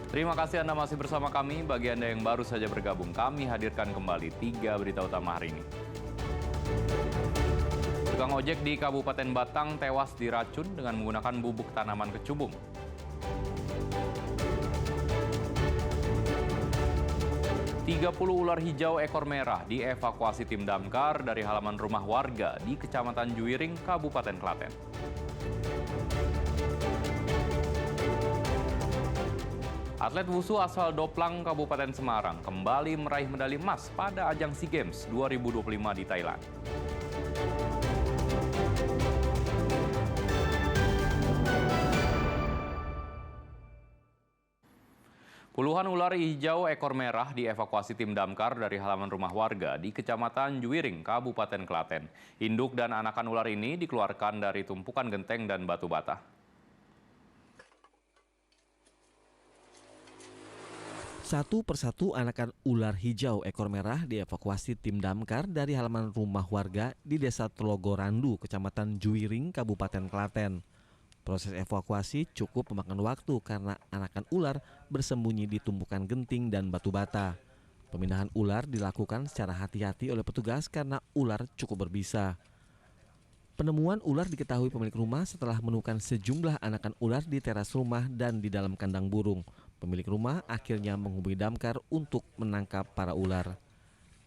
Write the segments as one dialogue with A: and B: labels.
A: Terima kasih Anda masih bersama kami. Bagi Anda yang baru saja bergabung, kami hadirkan kembali 3 berita utama hari ini. Tukang ojek di Kabupaten Batang tewas diracun dengan menggunakan bubuk tanaman kecubung. Tiga 30 ular hijau ekor merah dievakuasi tim damkar dari halaman rumah warga di Kecamatan Juwiring, Kabupaten Klaten. Atlet wusu asal Doplang, Kabupaten Semarang kembali meraih medali emas pada ajang SEA Games 2025 di Thailand. Puluhan ular hijau ekor merah dievakuasi tim damkar dari halaman rumah warga di Kecamatan Juwiring, Kabupaten Klaten. Induk dan anakan ular ini dikeluarkan dari tumpukan genteng dan batu bata.
B: Satu persatu anakan ular hijau ekor merah dievakuasi tim damkar dari halaman rumah warga di Desa Telogorandu, Kecamatan Juwiring, Kabupaten Klaten. Proses evakuasi cukup memakan waktu karena anakan ular bersembunyi di tumpukan genting dan batu bata. Pemindahan ular dilakukan secara hati-hati oleh petugas karena ular cukup berbisa. Penemuan ular diketahui pemilik rumah setelah menemukan sejumlah anakan ular di teras rumah dan di dalam kandang burung. Pemilik rumah akhirnya menghubungi damkar untuk menangkap para ular.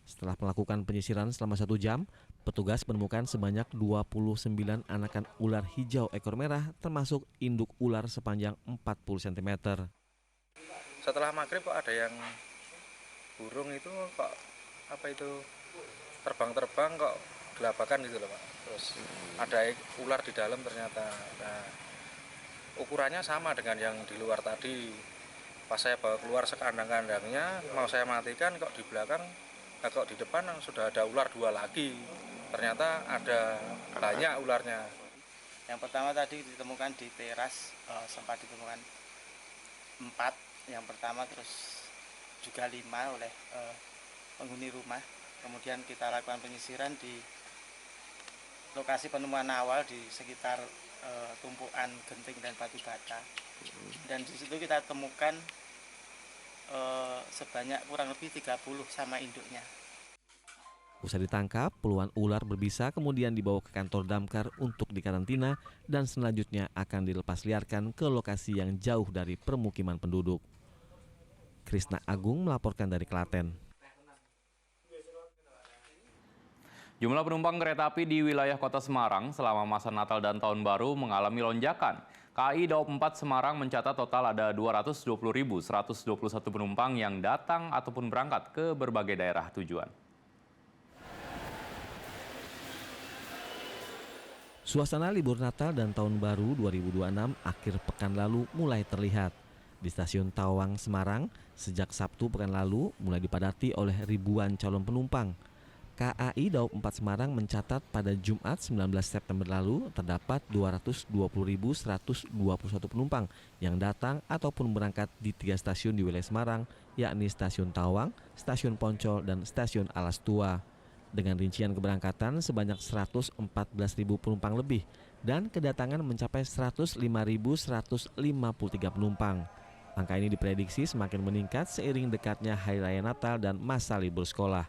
B: Setelah melakukan penyisiran selama 1 jam, petugas menemukan sebanyak 29 anakan ular hijau ekor merah termasuk induk ular sepanjang 40 cm.
C: Setelah maghrib kok ada yang burung itu kok terbang-terbang kok gelabakan gitu loh Pak. Terus ada ular di dalam ternyata. Nah, ukurannya sama dengan yang di luar tadi. Pas saya bawa keluar sekandang-kandangnya, mau saya matikan kok di belakang, kok di depan sudah ada ular 2 lagi. Ternyata ada banyak ularnya.
D: Yang pertama tadi ditemukan di teras, sempat ditemukan 4. Yang pertama terus juga 5 oleh penghuni rumah. Kemudian kita lakukan penyisiran di lokasi penemuan awal di sekitar tumpukan genting dan batu bata. Dan di situ kita temukan sebanyak kurang lebih 30 sama induknya.
B: Usai ditangkap, puluhan ular berbisa kemudian dibawa ke kantor damkar untuk dikarantina dan selanjutnya akan dilepas liarkan ke lokasi yang jauh dari permukiman penduduk. Krisna Agung melaporkan dari Klaten.
A: Jumlah penumpang kereta api di wilayah Kota Semarang selama masa Natal dan Tahun Baru mengalami lonjakan. KAI Daob 4 Semarang mencatat total ada 220.121 penumpang yang datang ataupun berangkat ke berbagai daerah tujuan.
B: Suasana libur Natal dan Tahun Baru 2026 akhir pekan lalu mulai terlihat. Di stasiun Tawang, Semarang, sejak Sabtu pekan lalu mulai dipadati oleh ribuan calon penumpang. KAI Daob 4 Semarang mencatat pada Jumat 19 September lalu terdapat 220.121 penumpang yang datang ataupun berangkat di 3 stasiun di wilayah Semarang, yakni Stasiun Tawang, Stasiun Poncol, dan Stasiun Alas Tua. Dengan rincian keberangkatan sebanyak 114.000 penumpang lebih dan kedatangan mencapai 105.153 penumpang. Angka ini diprediksi semakin meningkat seiring dekatnya Hari Raya Natal dan masa libur sekolah.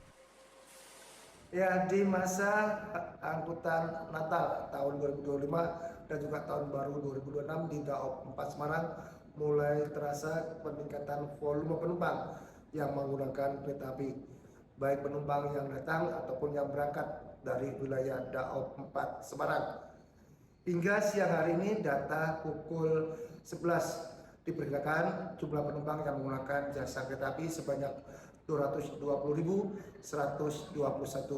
E: Ya, di masa angkutan Natal tahun 2025 dan juga tahun baru 2026 di Daob 4 Semarang mulai terasa peningkatan volume penumpang yang menggunakan kereta api, baik penumpang yang datang ataupun yang berangkat dari wilayah Daob 4 Semarang. Hingga siang hari ini data pukul 11 diperkirakan jumlah penumpang yang menggunakan jasa kereta api sebanyak 220.121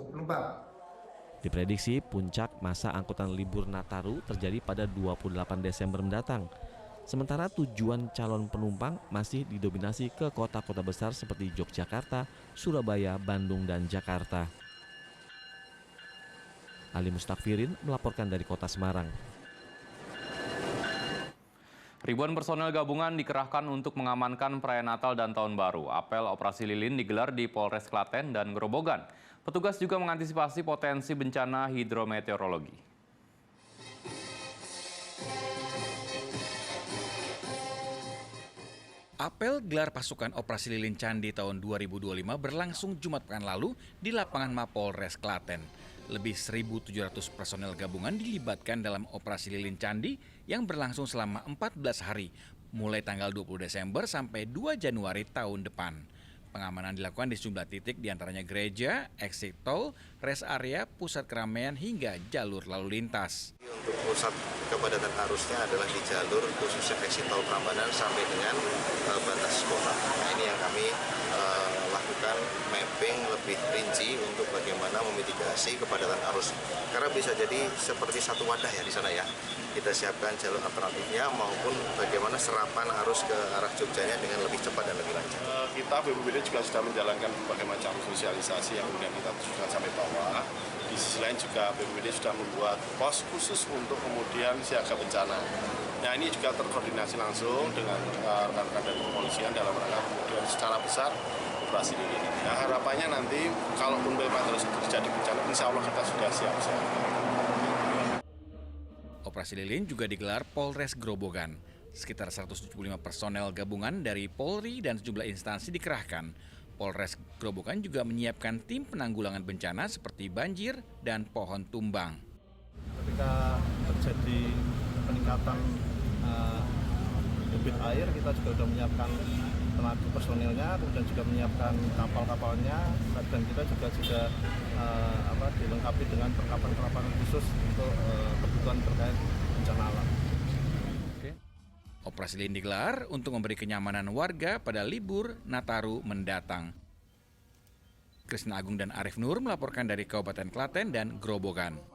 E: penumpang.
B: Diprediksi puncak masa angkutan libur Nataru terjadi pada 28 Desember mendatang. Sementara tujuan calon penumpang masih didominasi ke kota-kota besar seperti Yogyakarta, Surabaya, Bandung, dan Jakarta. Ali Mustakfirin melaporkan dari Kota Semarang.
A: Ribuan personel gabungan dikerahkan untuk mengamankan perayaan Natal dan Tahun Baru. Apel operasi lilin digelar di Polres Klaten dan Grobogan. Petugas juga mengantisipasi potensi bencana hidrometeorologi.
F: Apel gelar pasukan Operasi Lilin Candi tahun 2025 berlangsung Jumat pekan lalu di lapangan Mapolres Klaten. Lebih 1.700 personel gabungan dilibatkan dalam Operasi Lilin Candi yang berlangsung selama 14 hari, mulai tanggal 20 Desember sampai 2 Januari tahun depan. Pengamanan dilakukan di sejumlah titik diantaranya gereja, exit tol, rest area, pusat keramaian hingga jalur lalu lintas.
G: Untuk pusat kepadatan arusnya adalah di jalur khususnya exit tol Prambanan sampai dengan batas kota. Nah, ini yang kami lakukan mapping lebih rinci untuk bagaimana memitigasi kepadatan arus. Karena bisa jadi seperti satu wadah ya di sana ya. Kita siapkan jalur alternatifnya maupun bagaimana serapan arus ke arah Jogjanya dengan lebih cepat dan lebih lancar.
H: Kita BPBD juga sudah menjalankan berbagai macam sosialisasi yang kemudian kita teruskan sampai bawah. Di sisi lain juga BPBD sudah membuat pos khusus untuk kemudian siaga bencana. Nah, ini juga terkoordinasi langsung dengan rekan-rekan dari kepolisian dalam rangka kemudian secara besar operasi ini. Nah, harapannya nanti kalaupun memang terus terjadi bencana, insya Allah kita sudah siap.
F: Operasi Lilin juga digelar Polres Grobogan. Sekitar 175 personel gabungan dari Polri dan sejumlah instansi dikerahkan. Polres Grobogan juga menyiapkan tim penanggulangan bencana seperti banjir dan pohon tumbang.
I: Ketika terjadi peningkatan debit air, kita juga sudah menyiapkan tenaga personilnya, kemudian juga menyiapkan kapal-kapalnya, dan kita juga sudah dilengkapi dengan perlengkapan khusus untuk kebutuhan terkait bencana alam.
F: Operasi Lilin digelar untuk memberi kenyamanan warga pada libur Nataru mendatang. Krisna Agung dan Arif Nur melaporkan dari Kabupaten Klaten dan Grobogan.